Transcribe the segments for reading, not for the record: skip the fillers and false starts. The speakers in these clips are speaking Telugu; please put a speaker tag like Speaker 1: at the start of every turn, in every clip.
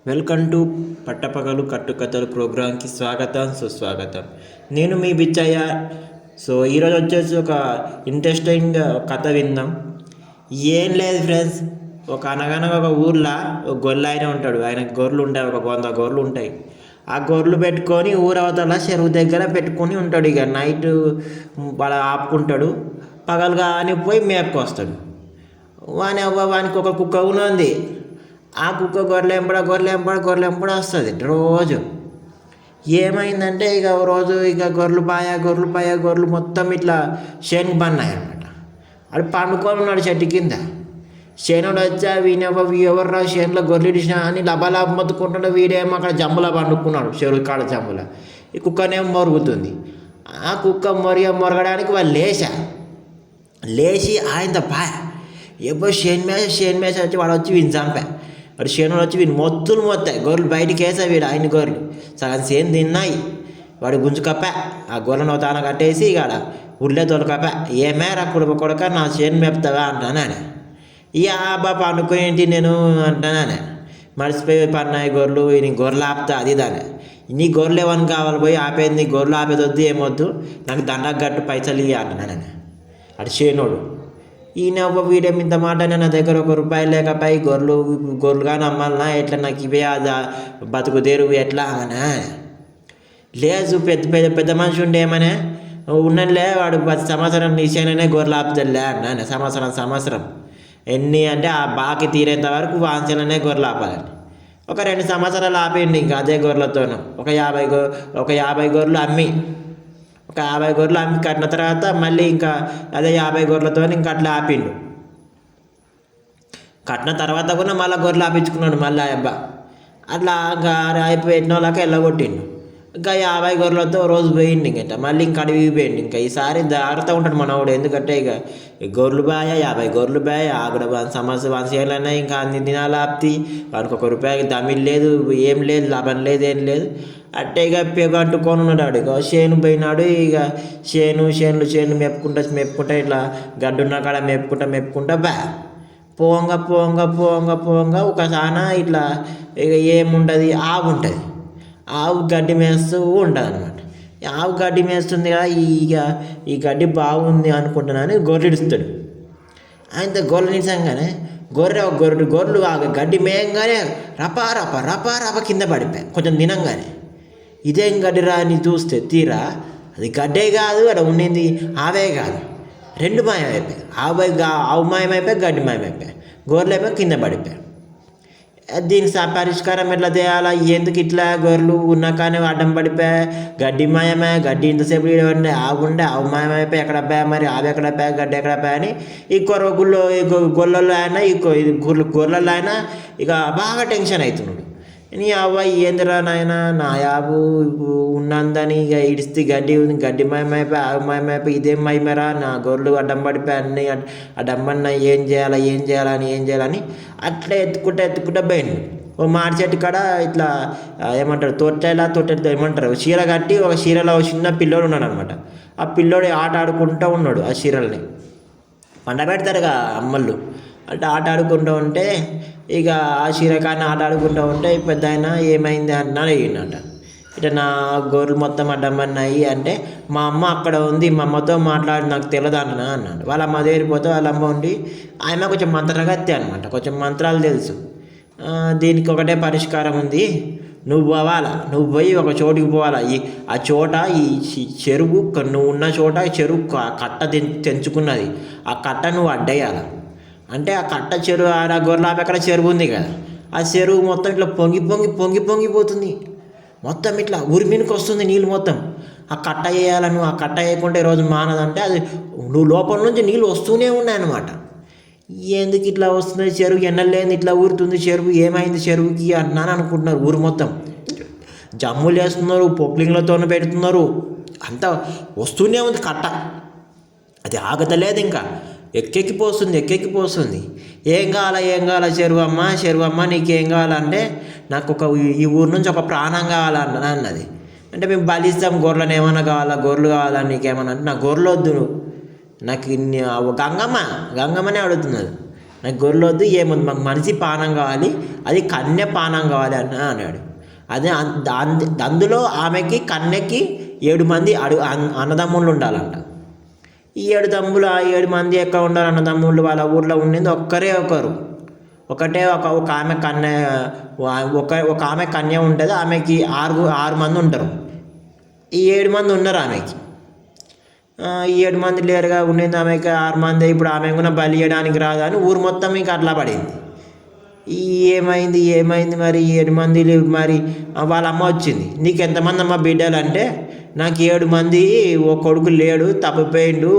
Speaker 1: వెల్కమ్ టు పట్టపగలు కట్టుకథలు ప్రోగ్రాంకి స్వాగతం సుస్వాగతం. నేను మీ బిచ్చయ్య. ఈరోజు వచ్చేసి ఒక ఇంట్రెస్టింగ్ కథ విందాం. ఏం లేదు ఫ్రెండ్స్, అనగనగా ఒక ఊర్లో ఒక గొర్రె ఆయన ఉంటాడు. ఆయనకు గొర్రెలు ఉంటాయి, ఒక 100 గొర్రెలు ఉంటాయి. ఆ గొర్రెలు పెట్టుకొని ఊరవతల చెరువు దగ్గర పెట్టుకొని ఉంటాడు. ఇక నైట్ వాళ్ళ ఆపుకుంటాడు, పగలుగా అని పోయి మేపుకొస్తాడు. వానికి ఒక కుక్క కూడా ఉంది. ఆ కుక్క గొర్రెలు వస్తుంది రోజు. ఏమైందంటే ఇక రోజు గొర్రెలు మొత్తం ఇట్లా శనికి పన్నాయి అనమాట. అది పండుకొని ఉన్నాడు చెట్టు కింద. శనుడు వచ్చా ఎవర్రా శనిలో గొర్రెలు ఇచ్చినా అని లబలా మొత్తుకుంటాడు. వీడేమో అక్కడ జమ్ములా పండుకున్నాడు, చెరువు కాడ జమ్ముల. ఈ కుక్కనేమో మొరుగుతుంది. ఆ కుక్క మొరగడానికి వాళ్ళు లేచి ఆయనతో ఎప్పుడు శని మేస వచ్చి వాడు వచ్చి వీని చంపా. వాడు శనుడు వచ్చి వీని మొత్తాయి గొర్రెలు బయటికి వేసా. వీడు ఆయన గొర్రెలు సగం సేను తిన్నాయి. వాడు గుంజుకప్పా. ఆ గొర్రెను తాన కట్టేసి ఇక ఉళ్ళే తోలుకప్పా. ఏమేరా కొడుక నా చేను మేపుతావా అంటానానే. ఇక బాబా అనుకునేంటి నేను అంటానానే. మర్చిపోయి పన్నాయి గొర్రెలు, నీ గొర్రెలు ఆపుతా అది దానే. నీ గొర్రెలు ఏమని కావాలి పోయి ఆపేది, నీ గొర్రెలు ఆపేది వద్దు ఏమొద్దు, నాకు దండకు గట్టు పైసలు ఇవ్వ అంటున్నానే. అటు శనుడు. ఈయన వీడియో ఇంత మాట, నా దగ్గర ₹1 లేకపోయి గొర్రెలు కానీ అమ్మాలనా ఎట్లా, నాకు ఇవే బతుకు తెరువు ఎట్లా అమనా. లేదు పెద్ద మనిషి ఉండే ఏమనే ఉన్నలే, వాడు 10 సంవత్సరం నిశ్చయనే గొర్రెలు ఆపుతాడులే అన్నాను. సంవత్సరం ఎన్ని అంటే ఆ బాకి తీరేంత వరకు వాంచలనే గొర్రెలు ఆపాలని. ఒక 2 సంవత్సరాలు ఆపిండి. ఇంకా అదే గొర్రెలతోనూ ఒక 50 గొర్రెలు అమ్మి కట్టిన తర్వాత మళ్ళీ ఇంకా అదే 50 గొర్రెలతో ఇంకా అట్లా ఆపిండు. కట్టిన తర్వాత కూడా మళ్ళీ గొర్రెలు ఆపించుకున్నాడు మళ్ళీ అబ్బా. అట్లా ఇంకా అయిపోయిన వాళ్ళకి వెళ్ళగొట్టిండు. ఇంకా 50 గొర్రెలతో రోజు పోయిండు. ఇంకట మళ్ళీ ఇంకా అడవికి పోయిండు. ఇంకా ఈసారి జాగ్రత్తగా ఉంటాడు మనవాడు. ఎందుకంటే ఇక గొర్రెలు 50 గొర్రెలు ఆవిడ వంశీయాలన్నా ఇంకా అన్ని దినాలు ఆపుతి. వానికి ₹1 దమిల్ లేదు, ఏం లేదు, లాభం లేదు, ఏం లేదు. అట్టే ఇక పెగంటుకొని ఉన్నాడు. ఇక చేను పోయినాడు. ఇక చేను మెప్పుకుంటా ఇట్లా గడ్డున్న కాడ మెప్పుకుంటా పోంగా ఒక సాన ఇట్లా ఇక ఏముండదు, ఆవు ఉంటుంది. ఆవు గడ్డి మేస్తూ ఉంటుంది అనమాట. ఆవు గడ్డి మేస్తుంది కదా, ఈ గడ్డి బాగుంది అనుకుంటున్నాను గొర్రె ఇడుస్తాడు. ఆయనతో గొర్రెలు నిజంగానే గొర్రెలు ఆ గడ్డి మేయంగానే రపా కింద పడిపోయాయి కొంచెం తినంగానే. ఇదేం గడ్డిరా అని చూస్తే తీరా అది గడ్డే కాదు, అక్కడ ఉండింది ఆవే కాదు, 2 మాయమైపోయాయి. ఆవు మాయమైపోయాయి, గడ్డి మాయమైపోయాయి, గొర్రెలు అయిపోయి కింద పడిపోయాయి. దీనికి పరిష్కారం ఎట్లా చేయాలా, ఎందుకు ఇట్లా గొర్రెలు ఉన్నా కానీ అడ్డం పడిపోయాయి, గడ్డి మాయమే, గడ్డి ఇంతసేపు ఉండే ఆవు మాయమైపోయి ఎక్కడ పోయా, మరి ఆవు ఎక్కడ పోయా, గడ్డి ఎక్కడ పోయా అని ఈ గొర్రెల్లో అయినా గొర్రెల్లో అయినా ఇక బాగా టెన్షన్ అవుతున్నాడు. నీ అవ్వాయి ఏందిరా నాయన, నా యాబు ఉన్నందని ఇక ఇడిస్తే గడ్డి మయమైపోయి ఆవు మయమైపోయి ఇదేం మయమరా, నా గొర్రెలు అడ్డం పడిపోయి అన్నీ అడ్డమ్మన్నా ఏం చేయాలని అట్లా ఎత్తుకుంటా పోయింది. ఓ మాడి చెట్టు కాడ ఇట్లా ఏమంటారు తొట్టెలతో ఏమంటారు చీర కట్టి ఒక చీరలో ఒక చిన్న పిల్లోడు ఉన్నాడు అనమాట. ఆ పిల్లోడు ఆట ఆడుకుంటూ ఉన్నాడు. ఆ చీరల్ని పండబెడతారుగా అమ్మళ్ళు. అంటే ఆట ఆడుకుంటూ ఉంటే ఇక ఆ చీరకాన్ని ఆట ఆడుకుంటూ ఉంటే పెద్ద ఆయన ఏమైంది అన్నాడు. అడిగిండట. ఇట్లా నా గొర్రెలు మొత్తం అడ్డమన్నాయి అంటే, మా అమ్మ అక్కడ ఉంది, మా అమ్మతో మాట్లాడి నాకు తెలియదు అన్నాడు. వాళ్ళ అమ్మ దగ్గరిపోతే వాళ్ళ అమ్మ ఉండి ఆమె కొంచెం మంత్రగత్తి అనమాట, కొంచెం మంత్రాలు తెలుసు. దీనికి ఒకటే పరిష్కారం ఉంది, నువ్వు పోయి ఒక చోటుకి పోవాలా. ఆ చోట ఈ చెరువు నువ్వు ఉన్న చోట చెరువు కట్ట తెంచుకున్నది. ఆ కట్ట నువ్వు అడ్డేయాలి. అంటే ఆ కట్ట చెరువు ఆ గొర్రెల ఎక్కడ చెరువు ఉంది కదా, ఆ చెరువు మొత్తం ఇట్లా పొంగిపోతుంది. మొత్తం ఇట్లా ఉరిమినికి వస్తుంది నీళ్ళు మొత్తం. ఆ కట్ట వేయాలి. నువ్వు ఆ కట్ట వేయకుంటే ఈరోజు మానదంటే అది నువ్వు లోపల నుంచి నీళ్ళు వస్తూనే ఉన్నాయన్నమాట. ఎందుకు ఇట్లా వస్తుంది చెరువు, ఎన్నలేని ఇట్లా ఊరుతుంది చెరువు, ఏమైంది చెరువుకి అన్నాను అనుకుంటున్నారు ఊరు మొత్తం. జమ్ములు వేస్తున్నారు, పొక్లింగ్లతో పెడుతున్నారు, అంతా వస్తూనే ఉంది కట్ట. అది ఆగతలేదు, ఇంకా ఎక్కెక్కిపోతుంది. ఏం కావాలా చెరువు అమ్మ నీకేం కావాలంటే, నాకు ఈ ఊరు నుంచి ఒక ప్రాణం కావాలన్నది. అంటే మేము బలిస్తాం గొర్రెలను, ఏమన్నా కావాలా, గొర్రెలు కావాలా నీకేమన్నా అంటే, నా గొర్రెలు వద్దు, నాకు గంగమ్మనే అడుగుతున్నది. నాకు గొర్రెలు వద్దు, ఏముంది, మాకు మనిషి పానం కావాలి, అది కన్య పానం కావాలి అన్నాడు. అదే అందులో ఆమెకి కన్యకి 7 మంది అన్నదమ్ముళ్ళు ఉండాలంట. ఈ 7 మంది ఎక్కడ ఉండాలి అన్నదమ్ముళ్ళు? వాళ్ళ ఊర్లో ఉండేది ఒకరు, ఒక ఆమె కన్య, ఒక ఆమె కన్య ఉంటుంది. ఆమెకి 6 మంది ఉంటారు. ఈ 7 మంది ఉన్నారు ఆమెకి. ఈ 7 మంది లేరుగా ఉండేది ఆమెకి 6 మంది. ఇప్పుడు ఆమె కూడా బలి ఇవ్వడానికి రాదు అని ఊరు మొత్తం ఇంకా అట్లా పడింది. ఏమైంది మరి 7 మంది మరి వాళ్ళ అమ్మ వచ్చింది. నీకు ఎంతమంది అమ్మ బిడ్డలు అంటే, నాకు 7 మంది, ఓ కొడుకు లేడు, తప్పిపోయిండు.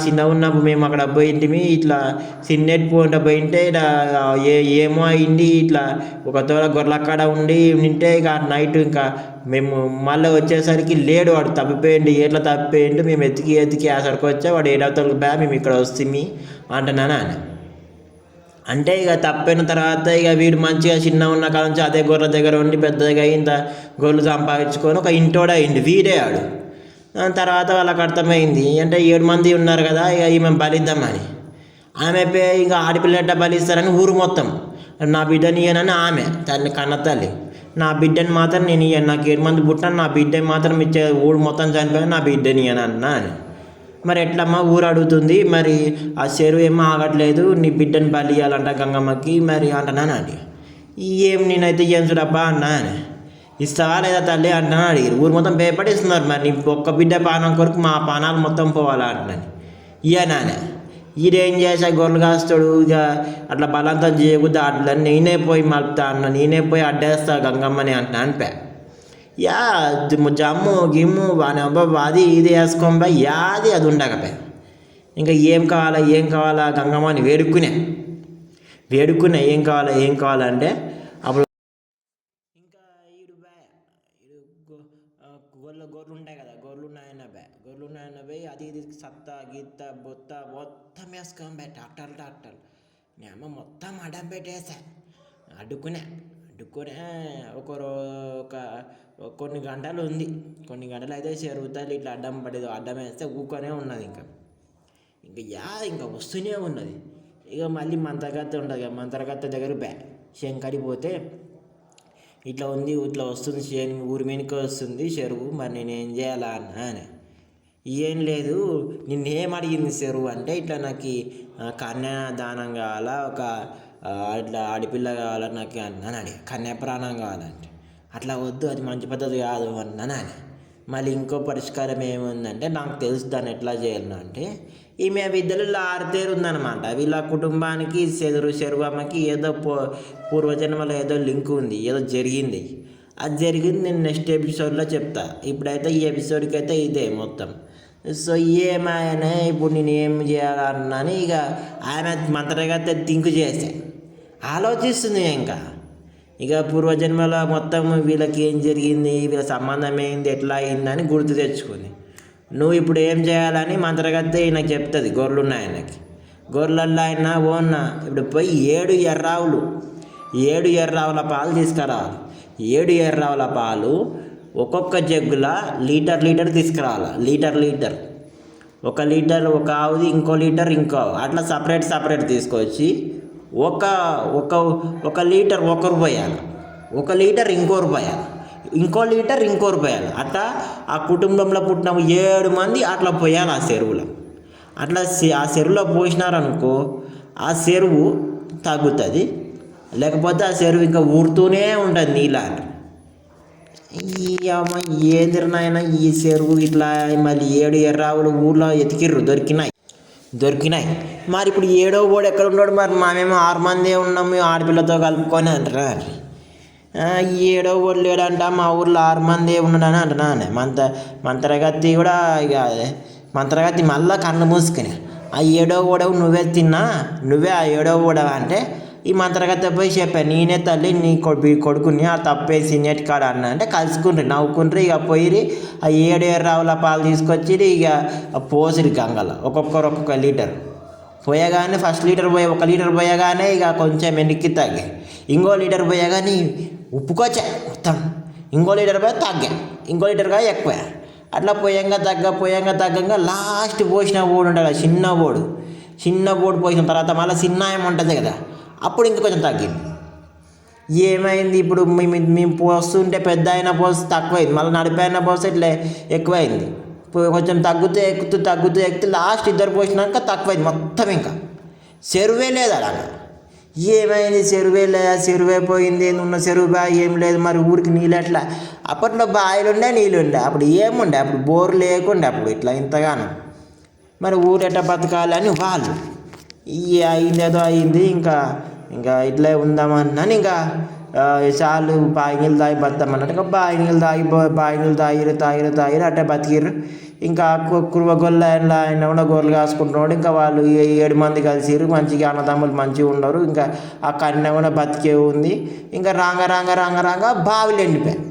Speaker 1: చిన్న ఉన్నప్పుడు మేము అక్కడ పోయింటిమి, ఇట్లా సిన్నెట్ పోంట పోయింటే ఏమో అయింది, ఇట్లా ఒక తోల గొర్రెలక్కడ ఉంటే ఇక నైట్ ఇంకా మేము మళ్ళీ వచ్చేసరికి లేడు, వాడు తప్పిపోయిండు. ఎట్లా తప్పిపోయిండు, మేము ఎతికి అసలుకి వచ్చా, వాడు 7వ తరగతి మేము ఇక్కడ వస్తుంది అంటున్నాను అని. అంటే ఇక తప్పిన తర్వాత ఇక వీడు మంచిగా చిన్న ఉన్న కాడ నుంచి అదే గొర్రెల దగ్గర ఉండి పెద్దగా ఇంత గొర్రెలు సంపాదించుకొని ఒక ఇంటోడు అయింది, వీడే ఆడు. తర్వాత వాళ్ళకి అర్థమైంది, అంటే 7 మంది ఉన్నారు కదా, ఇక ఈమె బలిద్దామని. ఆమె ఇంకా ఆడపిల్లట బలిస్తారని ఊరు మొత్తం, నా బిడ్డని ఇయ్యనని ఆమె కన్న తల్లి, నా బిడ్డని మాత్రం నేను ఇయ్యను, నాకు 7 మంది పుట్టాను, నా బిడ్డని మాత్రం ఇచ్చే, ఊరు మొత్తం చనిపోయాను, నా బిడ్డని ఇయ్యను అన్నా అని. మరి ఎట్లమ్మా ఊరు అడుగుతుంది, మరి ఆ చెరువు ఏమో ఆగట్లేదు, నీ బిడ్డని బలి ఇవ్వాలంట గంగమ్మకి మరి అంటున్నానండి. నేనైతే ఏం చూడబ్బా అన్నా అని. ఇస్తావా లేదా తల్లి అంటున్నాను అడిగారు. ఊరు మొత్తం భయపడిస్తున్నారు, మరి నీ ఒక్క బిడ్డ పానం కొరకు మా పానాలు మొత్తం పోవాలా అంటున్నాను. నానే ఈడేం చేసా, గొర్రెలు కాస్తాడు, ఇక అట్లా బలంతం చేయకూడదు, అట్లా నేనే పోయి మలుపుతా అన్న, నేనే పోయి అడ్డేస్తా గంగమ్మని అంటున్నా అనిపా. జమ్ము గిమ్ము వాని అబ్బా అది ఇది వేసుకోబా యాది అది ఉండకపోయా. ఇంకా ఏం కావాలా గంగమ్మని వేడుకునే ఏం కావాలంటే అప్పుడు ఇంకా గొర్రెలు ఉంటాయి కదా, గొర్రెలు ఉన్నాయన్న పోయి అది ఇది సత్తా గీత బొత్త మొత్తం వేసుకోబా, ట్రాక్టర్ నేను అమ్మ మొత్తం అడ్డం పెట్టేసా. అడ్డుకునే ఒక కొన్ని గంటలు అయితే చెరువుతాలు ఇట్లా అడ్డం వేస్తే ఊకొనే ఉన్నది. ఇంకా వస్తూనే ఉన్నది. ఇక మళ్ళీ మంత్రగత్తె ఉంటుంది కదా, మంత్రగత్తె దగ్గర శంకరి పోతే ఇట్లా వస్తుంది, ఊరి మీదకి వస్తుంది చెరువు, మరి నేనేం చేయాలా అని. ఏం లేదు, నిన్నేం అడిగింది చెరువు అంటే, ఇట్లా నాకు కన్యాదానం కావాలా, ఒక ఇట్లా ఆడపిల్ల కావాలా నాకు అన్నాను. కన్యాప్రాణం కావాలంటే అట్లా వద్దు, అది మంచి పద్ధతి కాదు అన్నాను. మళ్ళీ ఇంకో పరిష్కారం ఏముందంటే, నాకు తెలుసు దాన్ని ఎట్లా చేయాలంటే, ఈమె విద్యలో ఆరితేరు ఉందన్నమాట. వీళ్ళ కుటుంబానికి చెరువమ్మకి ఏదో పూర్వజన్మలో ఏదో లింక్ ఉంది, ఏదో జరిగింది. అది జరిగింది నేను నెక్స్ట్ ఎపిసోడ్లో చెప్తా. ఇప్పుడైతే ఈ ఎపిసోడ్కి అయితే ఇదే మొత్తం. సో ఏమైనా ఇప్పుడు నేను ఏం చేయాలన్నాను. ఇక ఆమె మంత్రగత్తె థింక్ చేస్తే ఆలోచిస్తుంది. ఇక పూర్వజన్మలో మొత్తం వీళ్ళకి ఏం జరిగింది, వీళ్ళ సంబంధం ఏంది, ఎట్లా అయిందని గుర్తు తెచ్చుకుంది. నువ్వు ఇప్పుడు ఏం చేయాలని మంత్రగత్తె నాకు చెప్తుంది. గొర్రెలల్లో అయినా ఓన్నా ఇప్పుడు పోయి 7 ఎర్రావుల పాలు తీసుకురావాలి. 7 ఎర్రావుల పాలు ఒక్కొక్క జగ్గుల లీటర్ తీసుకురావాలి. లీటర్ 1 లీటర్ ఒక ఆవుది, ఇంకో లీటర్ అట్లా సపరేట్ తీసుకొచ్చి ఒక లీటర్ ఒకరు పోయాలి, 1 లీటర్ ఇంకోరు పోయాలి, ఇంకో లీటర్ ఇంకోరు పోయాలి. అట్లా ఆ కుటుంబంలో పుట్టిన 7 మంది అట్లా పోయాలి ఆ చెరువులో. అట్లా ఆ చెరువులో పోసినారనుకో, ఆ చెరువు తగ్గుతుంది, లేకపోతే ఆ చెరువు ఇంకా ఊరుతూనే ఉంటుంది నీళ్ళ. ఏందిరినాయన ఈ చెరువు ఇట్లా మళ్ళీ 7 ఎర్రావులు ఊళ్ళో ఎతికిర్రు, దొరికినాయి. మరి ఇప్పుడు 7వ వాడు ఎక్కడ ఉన్నాడు? మరి మేమేమో 6 మందే ఉన్నాము ఆడపిల్లతో కలుపుకొని అంటారు. 7వ వాడు లేడంట, మా ఊర్లో 6 మందే ఉన్నాడని అంటున్నాను. మంత్రగత్తి కూడా ఇక మంత్రగత్తి మళ్ళీ కళ్ళు మూసుకుని, ఆ 7వ వాడవు నువ్వే ఆ 7వ వాడవా అంటే, ఈ మంత్రగత్తె పోయి చెప్పాను, నేనే తల్లి నీ కొడుకుని ఆ తప్పేసి నెట్ కాడ అన్న అంటే కలుసుకుండ్రి, నవ్వుకుండ్రి. ఇక పోయి ఆ 7 ఎర్రావుల పాలు తీసుకొచ్చి ఇక పోసిరి గంగలో ఒక్కొక్క లీటర్ పోయగానే, ఫస్ట్ లీటర్ 1 లీటర్ పోయగానే ఇక కొంచెం వెనక్కి తగ్గి, ఇంకో లీటర్ పోయగానే ఉప్పుకొచ్చా మొత్తం, ఇంకో లీటర్ పోయి తగ్గా, ఇంకో లీటర్గా ఎక్కువ. అట్లా పోయంగా తగ్గంగా లాస్ట్ పోసిన ఓడు ఉంటాడు, చిన్న చిన్న బోటు పోసిన తర్వాత మళ్ళీ చిన్నాయం ఉంటుంది కదా, అప్పుడు ఇంకా కొంచెం తగ్గింది. ఏమైంది ఇప్పుడు మేము పోస్తుంటే పెద్ద అయినా పోస్తే తక్కువైంది, మళ్ళీ నడిపైన పోస్తే ఇట్లా ఎక్కువైంది. కొంచెం తగ్గుతూ లాస్ట్ ఇద్దరు పోసినాక తక్కువైంది మొత్తం. ఇంకా చెరువే లేదు అలాగా. ఏమైంది చెరువే పోయింది, ఉన్న చెరువు బావి ఏం లేదు. మరి ఊరికి నీళ్ళు ఎట్లా? అప్పట్లో బావిలుండే నీళ్ళుండే, అప్పుడు ఏముండే, అప్పుడు బోరు లేకుండే అప్పుడు ఇట్లా ఇంతగానో. మరి ఊరు ఎట్లా బతకాలి అని వాళ్ళు అయిందేదో అయింది. ఇంకా ఇట్లే ఉందామన్నాను. ఇంకా చాలు బావి నీళ్ళు తాగి బతామన్నట్టు ఇంకా బావి నీళ్ళు తాగిరు అట్టే బతికిర్రు. ఇంకా గొల్ల కూడా గొర్రెలు కాసుకుంటున్నాడు. ఇంకా వాళ్ళు 7 మంది కలిసిరు, మంచిగా అన్నదమ్ములు మంచిగా ఉన్నారు. ఇంకా ఆ కన్య కూడా బతికే ఉంది. ఇంకా రాంగ బావిలు ఎండిపోయాయి.